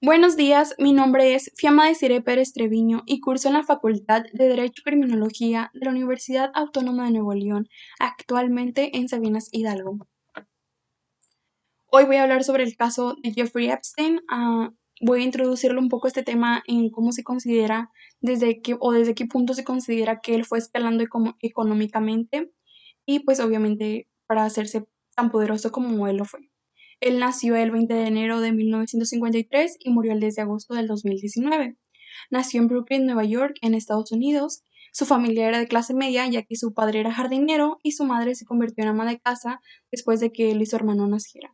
Buenos días, mi nombre es Fiamma Desiree Pérez Treviño y curso en la Facultad de Derecho y Criminología de la Universidad Autónoma de Nuevo León, actualmente en Sabinas Hidalgo. Hoy voy a hablar sobre el caso de Jeffrey Epstein. Voy a introducirle un poco este tema en cómo se considera, desde qué punto se considera que él fue escalando económicamente y pues obviamente para hacerse tan poderoso como él lo fue. Él nació el 20 de enero de 1953 y murió el 10 de agosto del 2019. Nació en Brooklyn, Nueva York, en Estados Unidos. Su familia era de clase media, ya que su padre era jardinero y su madre se convirtió en ama de casa después de que él y su hermano nacieran.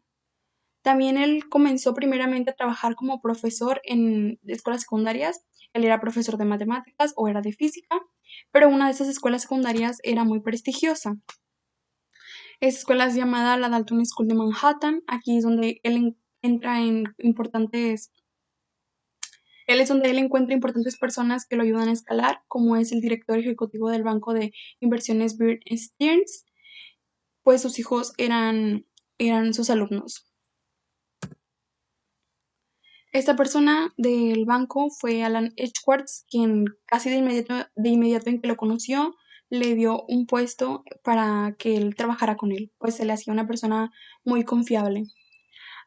También él comenzó primeramente a trabajar como profesor en escuelas secundarias. Él era profesor de matemáticas o era de física, pero una de esas escuelas secundarias era muy prestigiosa. Esa escuela es llamada la Dalton School de Manhattan. Aquí es donde entra en importantes. Él es donde él encuentra importantes personas que lo ayudan a escalar, como es el director ejecutivo del banco de inversiones Bear Stearns, pues sus hijos eran sus alumnos. Esta persona del banco fue Alan Edgeworth, quien casi de inmediato en que lo conoció, le dio un puesto para que él trabajara con él, pues se le hacía una persona muy confiable.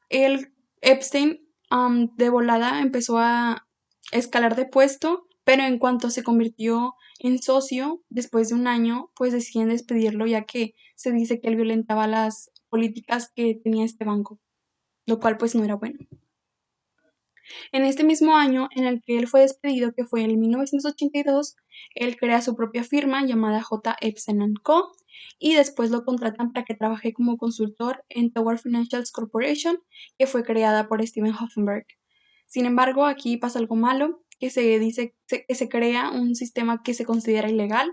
El Epstein de volada empezó a escalar de puesto, pero en cuanto se convirtió en socio, después de un año, pues deciden despedirlo ya que se dice que él violentaba las políticas que tenía este banco, lo cual pues no era bueno. En este mismo año en el que él fue despedido, que fue en 1982, él crea su propia firma llamada J. Epstein Co. y después lo contratan para que trabaje como consultor en Tower Financial Corporation, que fue creada por Steven Hoffenberg. Sin embargo, aquí pasa algo malo, que se dice que se crea un sistema que se considera ilegal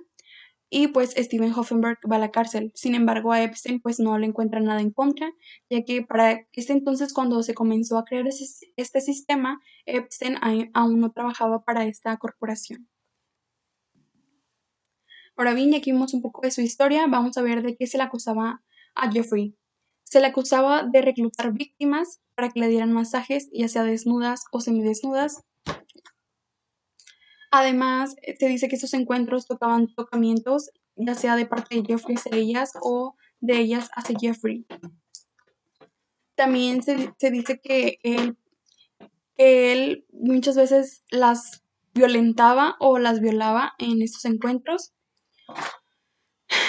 y pues Steven Hoffenberg va a la cárcel. Sin embargo, a Epstein pues no le encuentra nada en contra, ya que para este entonces cuando se comenzó a crear este sistema, Epstein aún no trabajaba para esta corporación. Ahora bien, ya que vimos un poco de su historia, vamos a ver de qué se le acusaba a Jeffrey. Se le acusaba de reclutar víctimas para que le dieran masajes, ya sea desnudas o semidesnudas. Además, se dice que esos encuentros tocaban tocamientos, ya sea de parte de Jeffrey hacia ellas o de ellas hacia Jeffrey. También se dice que él muchas veces las violentaba o las violaba en estos encuentros.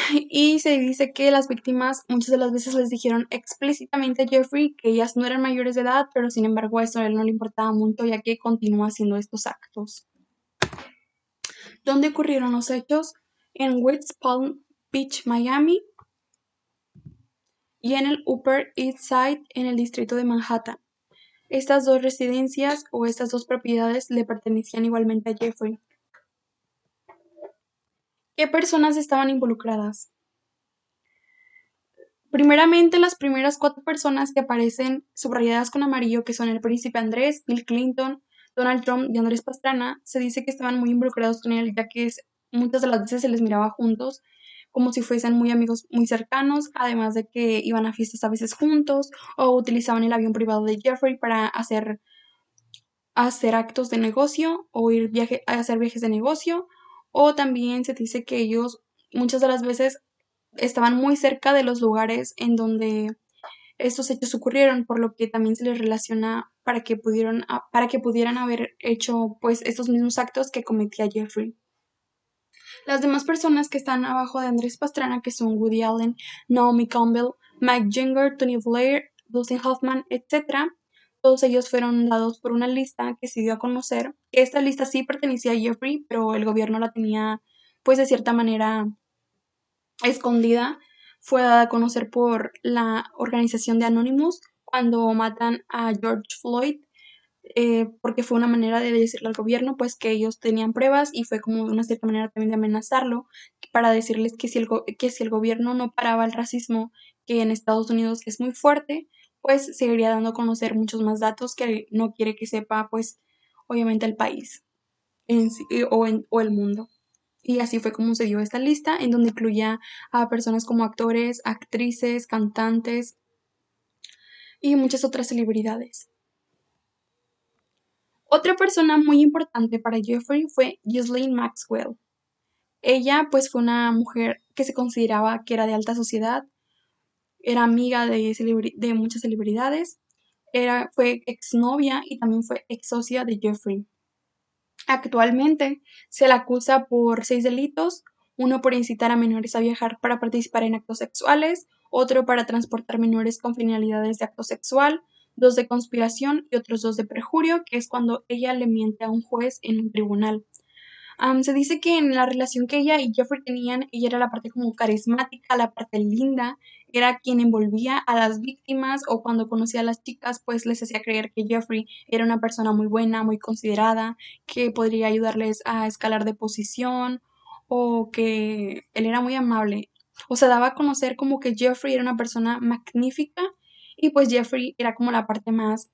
Y se dice que las víctimas muchas de las veces les dijeron explícitamente a Jeffrey que ellas no eran mayores de edad, pero sin embargo a eso a él no le importaba mucho ya que continúa haciendo estos actos. ¿Dónde ocurrieron los hechos? En West Palm Beach, Miami, y en el Upper East Side, en el distrito de Manhattan. Estas dos residencias o estas dos propiedades le pertenecían igualmente a Jeffrey. ¿Qué personas estaban involucradas? Primeramente, las primeras 4 personas que aparecen subrayadas con amarillo, que son el príncipe Andrés, Bill Clinton, Donald Trump y Andrés Pastrana, se dice que estaban muy involucrados con él, ya que muchas de las veces se les miraba juntos, como si fuesen muy amigos muy cercanos, además de que iban a fiestas a veces juntos o utilizaban el avión privado de Jeffrey para hacer actos de negocio o a hacer viajes de negocio, o también se dice que ellos muchas de las veces estaban muy cerca de los lugares en donde estos hechos ocurrieron, por lo que también se les relaciona para que pudieran haber hecho pues estos mismos actos que cometía Jeffrey. Las demás personas que están abajo de Andrés Pastrana, que son Woody Allen, Naomi Campbell, Mike Jagger, Tony Blair, Dustin Hoffman, etc., todos ellos fueron dados por una lista que se dio a conocer. Esta lista sí pertenecía a Jeffrey, pero el gobierno la tenía pues de cierta manera escondida. Fue dada a conocer por la organización de Anonymous cuando matan a George Floyd, porque fue una manera de decirle al gobierno pues que ellos tenían pruebas y fue como de una cierta manera también de amenazarlo para decirles que si el gobierno no paraba el racismo que en Estados Unidos es muy fuerte, pues seguiría dando a conocer muchos más datos que no quiere que sepa pues obviamente el país o el mundo. Y así fue como se dio esta lista, en donde incluía a personas como actores, actrices, cantantes y muchas otras celebridades. Otra persona muy importante para Jeffrey fue Ghislaine Maxwell. Ella pues fue una mujer que se consideraba que era de alta sociedad, era amiga de muchas celebridades, fue exnovia y también fue ex socia de Jeffrey. Actualmente se la acusa por 6 delitos, uno por incitar a menores a viajar para participar en actos sexuales, otro para transportar menores con finalidades de acto sexual, 2 de conspiración y otros 2 de perjurio, que es cuando ella le miente a un juez en un tribunal. Se dice que en la relación que ella y Jeffrey tenían, ella era la parte como carismática, la parte linda, era quien envolvía a las víctimas o cuando conocía a las chicas, pues les hacía creer que Jeffrey era una persona muy buena, muy considerada, que podría ayudarles a escalar de posición o que él era muy amable. O sea, daba a conocer como que Jeffrey era una persona magnífica y pues Jeffrey era como la parte más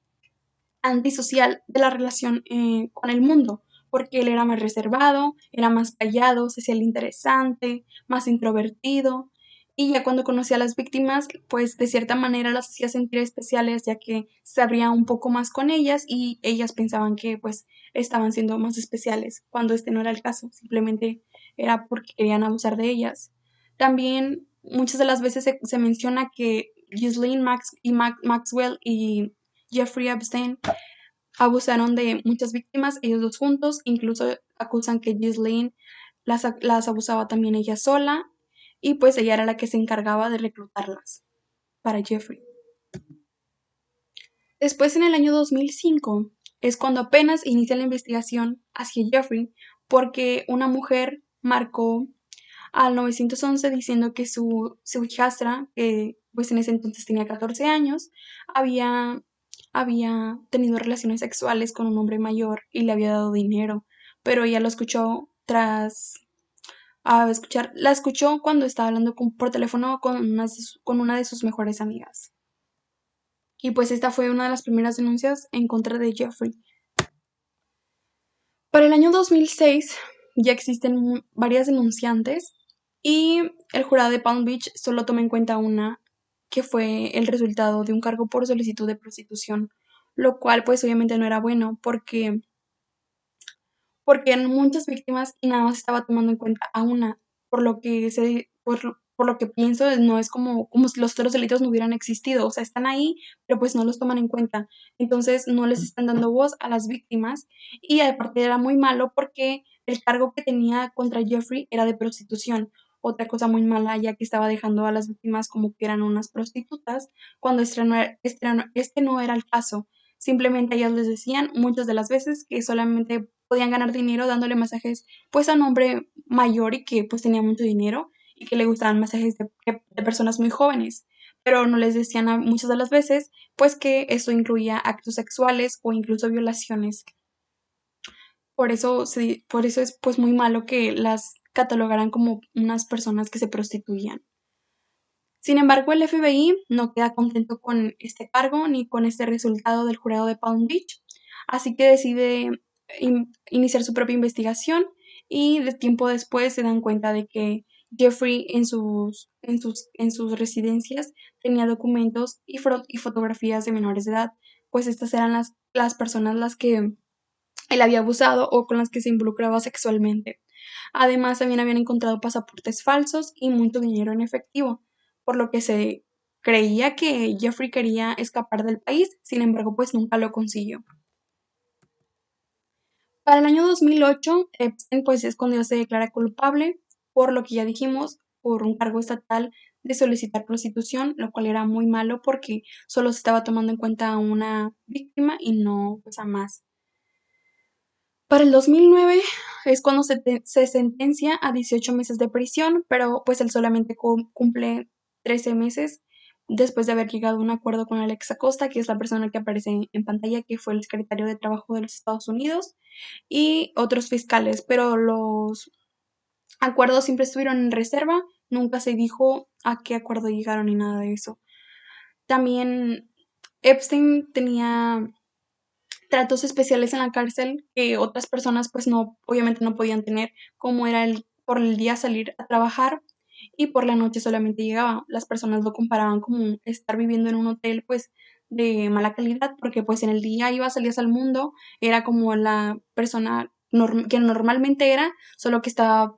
antisocial de la relación con el mundo, porque él era más reservado, era más callado, se hacía el interesante, más introvertido, y ya cuando conocía a las víctimas, pues de cierta manera las hacía sentir especiales, ya que se abría un poco más con ellas y ellas pensaban que pues estaban siendo más especiales, cuando este no era el caso, simplemente era porque querían abusar de ellas. También muchas de las veces se menciona que Ghislaine Maxwell y Jeffrey Epstein abusaron de muchas víctimas, ellos dos juntos, incluso acusan que Ghislaine las abusaba también ella sola, y pues ella era la que se encargaba de reclutarlas para Jeffrey. Después, en el año 2005, es cuando apenas inicia la investigación hacia Jeffrey, porque una mujer marcó al 911 diciendo que su hijastra, que pues en ese entonces tenía 14 años, había tenido relaciones sexuales con un hombre mayor y le había dado dinero, pero ella lo escuchó la escuchó cuando estaba hablando por teléfono con una de sus mejores amigas. Y pues esta fue una de las primeras denuncias en contra de Jeffrey. Para el año 2006 ya existen varias denunciantes y el jurado de Palm Beach solo toma en cuenta una, que fue el resultado de un cargo por solicitud de prostitución, lo cual pues obviamente no era bueno porque eran muchas víctimas y nada más estaba tomando en cuenta a una, por lo que pienso no es como si los otros delitos no hubieran existido, o sea, están ahí, pero pues no los toman en cuenta, entonces no les están dando voz a las víctimas y aparte era muy malo porque el cargo que tenía contra Jeffrey era de prostitución, otra cosa muy mala ya que estaba dejando a las víctimas como que eran unas prostitutas, cuando este no era el caso. Simplemente ellas les decían muchas de las veces que solamente podían ganar dinero dándole masajes pues a un hombre mayor y que pues tenía mucho dinero y que le gustaban masajes de personas muy jóvenes, pero no les decían muchas de las veces pues que eso incluía actos sexuales o incluso violaciones. Por eso es pues muy malo que las catalogaran como unas personas que se prostituían. Sin embargo, el FBI no queda contento con este cargo ni con este resultado del jurado de Palm Beach, así que decide iniciar su propia investigación y de tiempo después se dan cuenta de que Jeffrey en sus residencias tenía documentos y fotografías de menores de edad, pues estas eran las personas las que él había abusado o con las que se involucraba sexualmente. Además, también habían encontrado pasaportes falsos y mucho dinero en efectivo, por lo que se creía que Jeffrey quería escapar del país, sin embargo, pues nunca lo consiguió. Para el año 2008, Epstein pues es cuando se declara culpable, por lo que ya dijimos, por un cargo estatal de solicitar prostitución, lo cual era muy malo porque solo se estaba tomando en cuenta a una víctima y no pues a más. Para el 2009 es cuando se sentencia a 18 meses de prisión, pero pues él solamente cumple 13 meses después de haber llegado a un acuerdo con Alex Acosta, que es la persona que aparece en pantalla, que fue el secretario de Trabajo de los Estados Unidos, y otros fiscales, pero los acuerdos siempre estuvieron en reserva, nunca se dijo a qué acuerdo llegaron ni nada de eso. También Epstein tenía tratos especiales en la cárcel que otras personas pues no, obviamente no podían tener, como era por el día salir a trabajar y por la noche solamente llegaba. Las personas lo comparaban como estar viviendo en un hotel pues de mala calidad, porque pues en el día salías al mundo, era como la persona que normalmente era, solo que estaba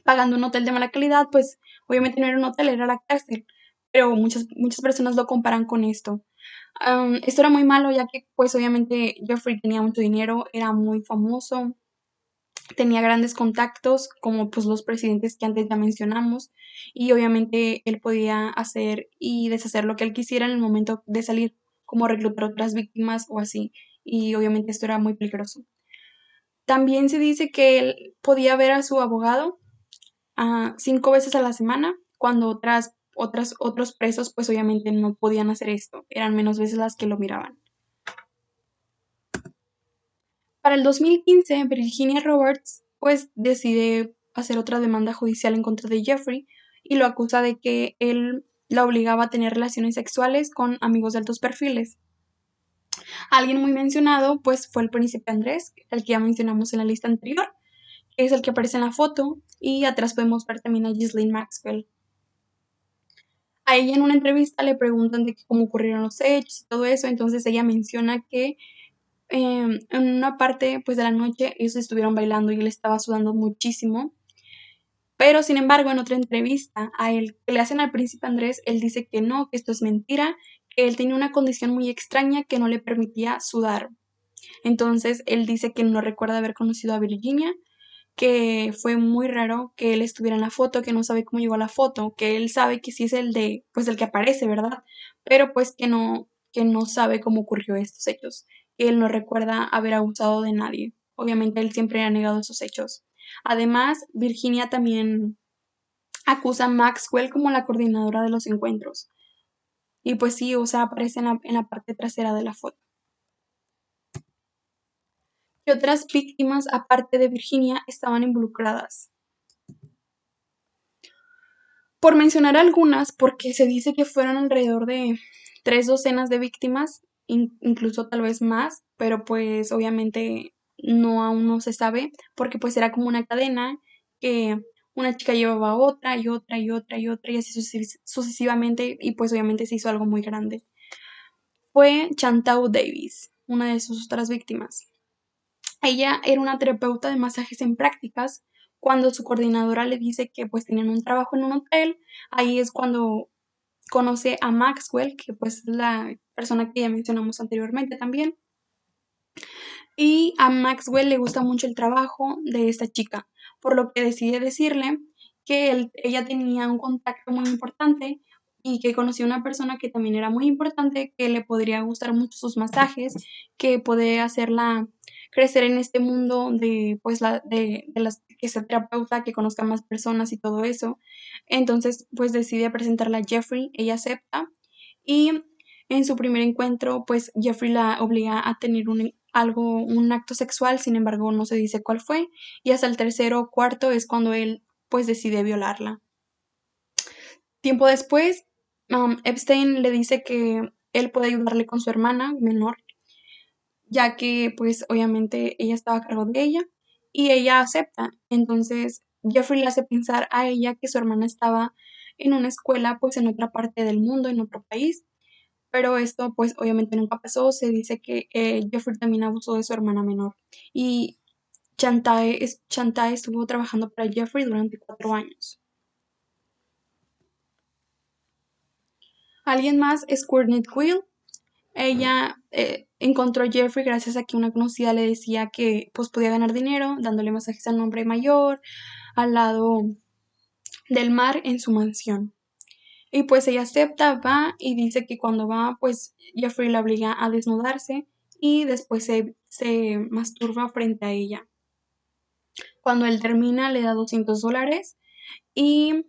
pagando un hotel de mala calidad, pues obviamente no era un hotel, era la cárcel. Pero muchas personas lo comparan con esto. Esto era muy malo, ya que pues obviamente Jeffrey tenía mucho dinero, era muy famoso, tenía grandes contactos como pues los presidentes que antes ya mencionamos, y obviamente él podía hacer y deshacer lo que él quisiera en el momento de salir, como reclutar otras víctimas o así, y obviamente esto era muy peligroso. También se dice que él podía ver a su abogado 5 veces a la semana, cuando otros presos pues obviamente no podían hacer esto, eran menos veces las que lo miraban. Para el 2015, Virginia Roberts pues decide hacer otra demanda judicial en contra de Jeffrey y lo acusa de que él la obligaba a tener relaciones sexuales con amigos de altos perfiles. Alguien muy mencionado pues fue el príncipe Andrés, el que ya mencionamos en la lista anterior, que es el que aparece en la foto, y atrás podemos ver también a Ghislaine Maxwell. A ella en una entrevista le preguntan de cómo ocurrieron los hechos y todo eso, entonces ella menciona que en una parte pues de la noche ellos estuvieron bailando y él estaba sudando muchísimo, pero sin embargo en otra entrevista a él que le hacen al príncipe Andrés, él dice que no, que esto es mentira, que él tenía una condición muy extraña que no le permitía sudar. Entonces él dice que no recuerda haber conocido a Virginia, que fue muy raro que él estuviera en la foto, que no sabe cómo llegó a la foto, que él sabe que sí es pues el que aparece, ¿verdad? Pero pues que no sabe cómo ocurrió estos hechos, que él no recuerda haber abusado de nadie. Obviamente él siempre ha negado esos hechos. Además, Virginia también acusa a Maxwell como la coordinadora de los encuentros. Y pues sí, o sea, aparece en la parte trasera de la foto. ¿Qué otras víctimas, aparte de Virginia, estaban involucradas? Por mencionar algunas, porque se dice que fueron alrededor de 3 docenas de víctimas, incluso tal vez más, pero pues obviamente aún no se sabe, porque pues era como una cadena que una chica llevaba a otra y otra y otra y otra y así sucesivamente, y pues obviamente se hizo algo muy grande. Fue Chantal Davis, una de sus otras víctimas. Ella era una terapeuta de masajes en prácticas. Cuando su coordinadora le dice que pues tenían un trabajo en un hotel, ahí es cuando conoce a Maxwell, que pues es la persona que ya mencionamos anteriormente también. Y a Maxwell le gusta mucho el trabajo de esta chica, por lo que decide decirle que ella tenía un contacto muy importante y que conocía una persona que también era muy importante, que le podría gustar mucho sus masajes, que puede hacerla crecer en este mundo de pues que sea terapeuta, que conozca más personas y todo eso. Entonces pues decide presentarla a Jeffrey, ella acepta, y en su primer encuentro pues Jeffrey la obliga a tener un acto sexual, sin embargo no se dice cuál fue, y hasta el tercero o cuarto es cuando él pues decide violarla. Tiempo después, Epstein le dice que él puede ayudarle con su hermana menor, ya que pues obviamente ella estaba a cargo de ella, y ella acepta. Entonces Jeffrey le hace pensar a ella que su hermana estaba en una escuela pues en otra parte del mundo, en otro país, pero esto pues obviamente nunca pasó. Se dice que Jeffrey también abusó de su hermana menor, y Chantal estuvo trabajando para Jeffrey durante 4 años. Alguien más es Courtney Quill. Ella encontró a Jeffrey gracias a que una conocida le decía que pues podía ganar dinero dándole masajes a un hombre mayor al lado del mar en su mansión. Y pues ella acepta, va y dice que cuando va, pues Jeffrey la obliga a desnudarse y después se masturba frente a ella. Cuando él termina, le da $200 y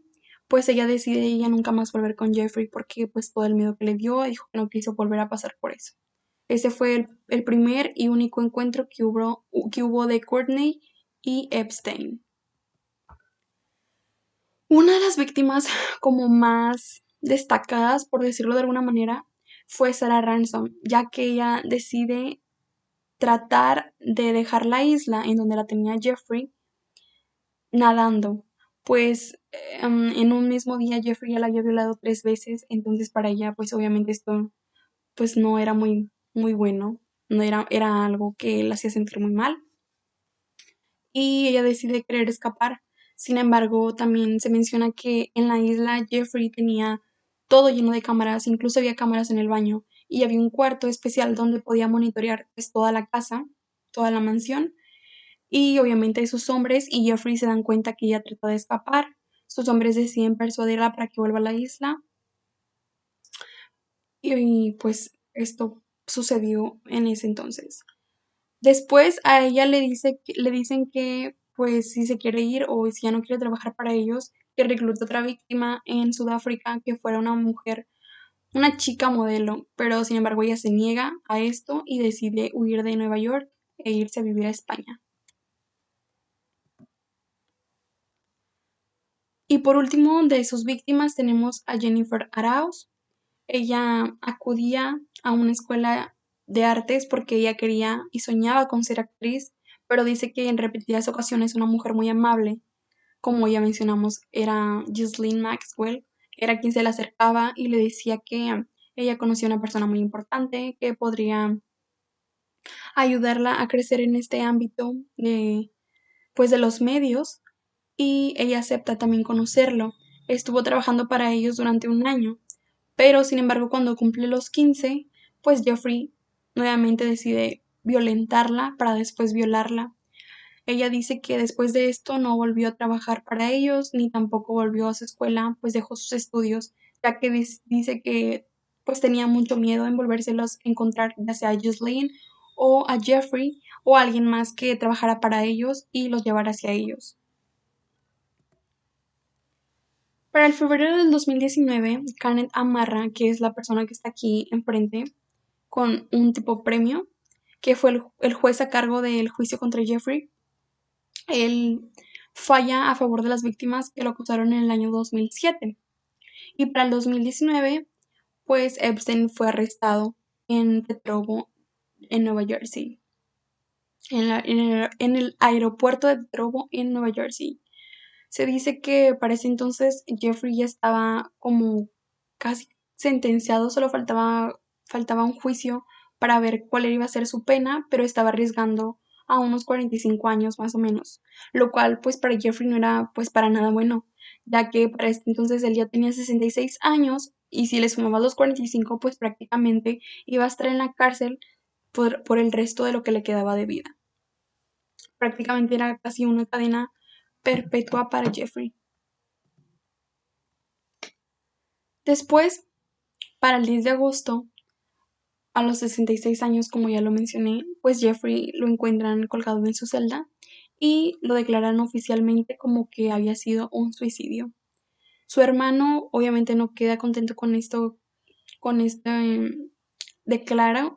pues ella decide ella nunca más volver con Jeffrey porque pues todo el miedo que le dio, dijo que no quiso volver a pasar por eso. Ese fue el primer y único encuentro que hubo de Courtney y Epstein. Una de las víctimas como más destacadas, por decirlo de alguna manera, fue Sarah Ransom, ya que ella decide tratar de dejar la isla en donde la tenía Jeffrey nadando, pues en un mismo día Jeffrey ya la había violado 3 veces, entonces para ella pues obviamente esto pues no era muy bueno, no era algo que la hacía sentir muy mal y ella decide querer escapar. Sin embargo, también se menciona que en la isla Jeffrey tenía todo lleno de cámaras, incluso había cámaras en el baño y había un cuarto especial donde podía monitorear pues toda la casa, toda la mansión y obviamente sus hombres y Jeffrey se dan cuenta que ella trata de escapar. Sus hombres deciden persuadirla para que vuelva a la isla y pues esto sucedió en ese entonces. Después a ella le dicen que pues si se quiere ir o si ya no quiere trabajar para ellos, que reclute otra víctima en Sudáfrica que fuera una mujer, una chica modelo, pero sin embargo ella se niega a esto y decide huir de Nueva York e irse a vivir a España. Y por último, de sus víctimas tenemos a Jennifer Arauz. Ella acudía a una escuela de artes porque ella quería y soñaba con ser actriz, pero dice que en repetidas ocasiones una mujer muy amable, como ya mencionamos, era Ghislaine Maxwell, era quien se le acercaba y le decía que ella conocía a una persona muy importante que podría ayudarla a crecer en este ámbito de, pues, de los medios y ella acepta también conocerlo. Estuvo trabajando para ellos durante un año, pero sin embargo cuando cumple los 15, pues Jeffrey nuevamente decide violentarla para después violarla. Ella dice que después de esto no volvió a trabajar para ellos ni tampoco volvió a su escuela, pues dejó sus estudios, ya que dice que pues tenía mucho miedo en volvérselos a encontrar ya sea a Ghislaine o a Jeffrey o a alguien más que trabajara para ellos y los llevara hacia ellos. Para el febrero del 2019, Kenneth Amarra, que es la persona que está aquí enfrente, con un tipo premio, que fue el juez a cargo del juicio contra Jeffrey, él falla a favor de las víctimas que lo acusaron en el año 2007. Y para el 2019, pues Epstein fue arrestado en Detroit, en Nueva Jersey, en el aeropuerto de Detroit, en Nueva Jersey. Se dice que para ese entonces Jeffrey ya estaba como casi sentenciado, solo faltaba un juicio para ver cuál iba a ser su pena, pero estaba arriesgando a unos 45 años más o menos, lo cual pues para Jeffrey no era pues para nada bueno, ya que para este entonces él ya tenía 66 años y si le sumaba los 45 pues prácticamente iba a estar en la cárcel por el resto de lo que le quedaba de vida. Prácticamente era casi una cadena perpetua para Jeffrey. Después, para el 10 de agosto, a los 66 años, como ya lo mencioné, pues Jeffrey lo encuentran colgado en su celda y lo declaran oficialmente como que había sido un suicidio. Su hermano obviamente no queda contento con esto, con este declarado,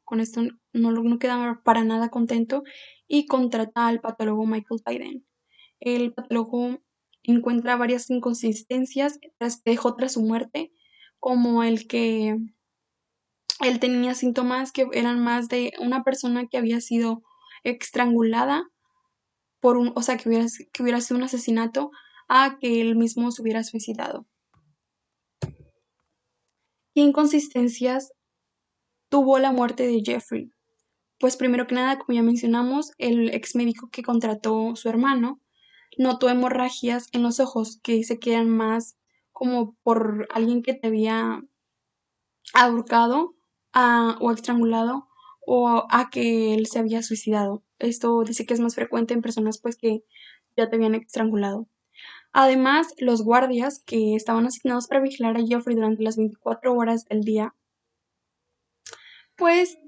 con esto no queda para nada contento y contrata al patólogo Michael Biden. El patólogo encuentra varias inconsistencias que dejó tras su muerte, como el que él tenía síntomas que eran más de una persona que había sido estrangulada o sea, que hubiera sido un asesinato, a que él mismo se hubiera suicidado. ¿Qué inconsistencias tuvo la muerte de Jeffrey? Pues primero que nada, como ya mencionamos, el ex médico que contrató su hermano notó hemorragias en los ojos que se quedan más como por alguien que te había ahorcado o estrangulado o a que él se había suicidado. Esto dice que es más frecuente en personas pues que ya te habían estrangulado. Además, los guardias que estaban asignados para vigilar a Jeffrey durante las 24 horas del día, pues,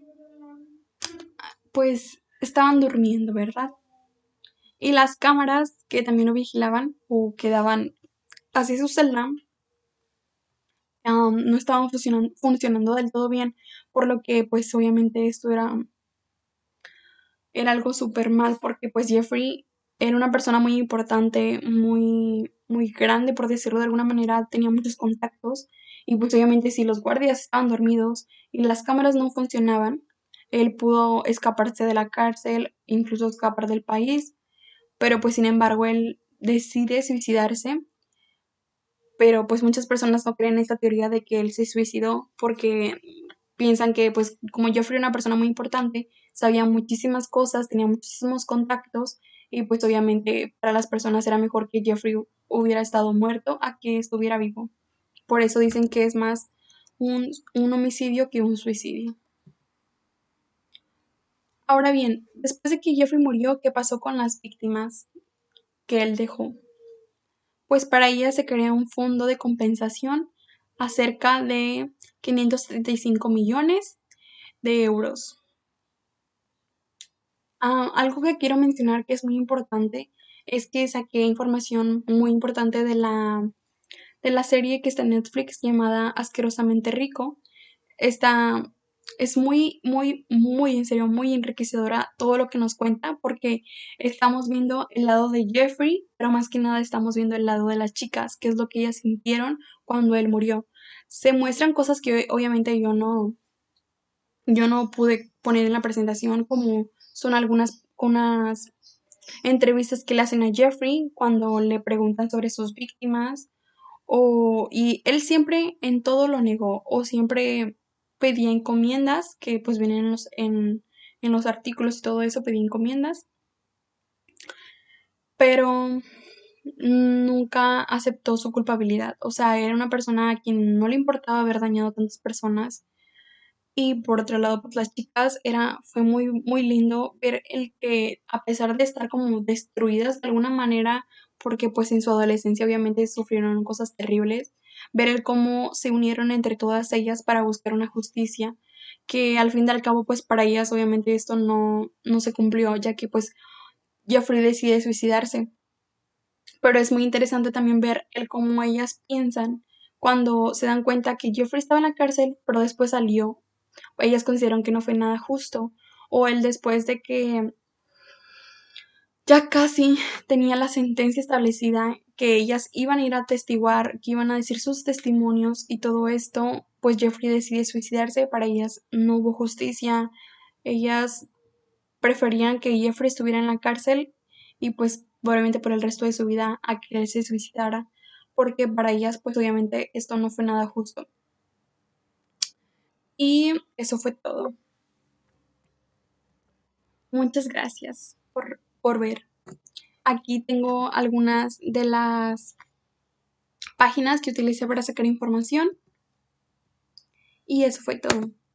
pues estaban durmiendo, ¿verdad? Y las cámaras que también lo vigilaban o quedaban hacia su celda no estaban funcionando del todo bien, por lo que pues obviamente esto era algo súper mal porque pues Jeffrey era una persona muy importante, muy grande, por decirlo de alguna manera, tenía muchos contactos y pues obviamente si los guardias estaban dormidos y las cámaras no funcionaban, él pudo escaparse de la cárcel, incluso escapar del país, pero pues sin embargo él decide suicidarse, pero pues muchas personas no creen esta teoría de que él se suicidó porque piensan que pues como Jeffrey era una persona muy importante, sabía muchísimas cosas, tenía muchísimos contactos y pues obviamente para las personas era mejor que Jeffrey hubiera estado muerto a que estuviera vivo. Por eso dicen que es más un homicidio que un suicidio. Ahora bien, después de que Jeffrey murió, ¿qué pasó con las víctimas que él dejó? Pues para ella se crea un fondo de compensación a cerca de 535 millones de euros. Algo que quiero mencionar que es muy importante es que saqué información muy importante de la serie que está en Netflix llamada Asquerosamente Rico. Esta es muy, muy, muy, en serio, muy enriquecedora todo lo que nos cuenta porque estamos viendo el lado de Jeffrey, pero más que nada estamos viendo el lado de las chicas, qué es lo que ellas sintieron cuando él murió. Se muestran cosas que obviamente yo no pude poner en la presentación, como son algunas unas entrevistas que le hacen a Jeffrey cuando le preguntan sobre sus víctimas y él siempre en todo lo negó o siempre pedía encomiendas que pues vienen en los artículos y todo eso, pedía encomiendas, pero nunca aceptó su culpabilidad. O sea, era una persona a quien no le importaba haber dañado a tantas personas. Y por otro lado, pues las chicas fue muy, muy lindo ver el que a pesar de estar como destruidas de alguna manera, porque pues en su adolescencia obviamente sufrieron cosas terribles, ver el cómo se unieron entre todas ellas para buscar una justicia, que al fin y al cabo pues para ellas obviamente esto no se cumplió, ya que pues Jeffrey decide suicidarse. Pero es muy interesante también ver el cómo ellas piensan cuando se dan cuenta que Jeffrey estaba en la cárcel, pero después salió. Ellas consideraron que no fue nada justo. O el después de que ya casi tenía la sentencia establecida, que ellas iban a ir a testiguar, que iban a decir sus testimonios y todo esto, pues Jeffrey decide suicidarse. Para ellas no hubo justicia. Ellas preferían que Jeffrey estuviera en la cárcel y pues probablemente por el resto de su vida a que él se suicidara, porque para ellas pues obviamente esto no fue nada justo. Y eso fue todo. Muchas gracias por ver. Aquí tengo algunas de las páginas que utilicé para sacar información y eso fue todo.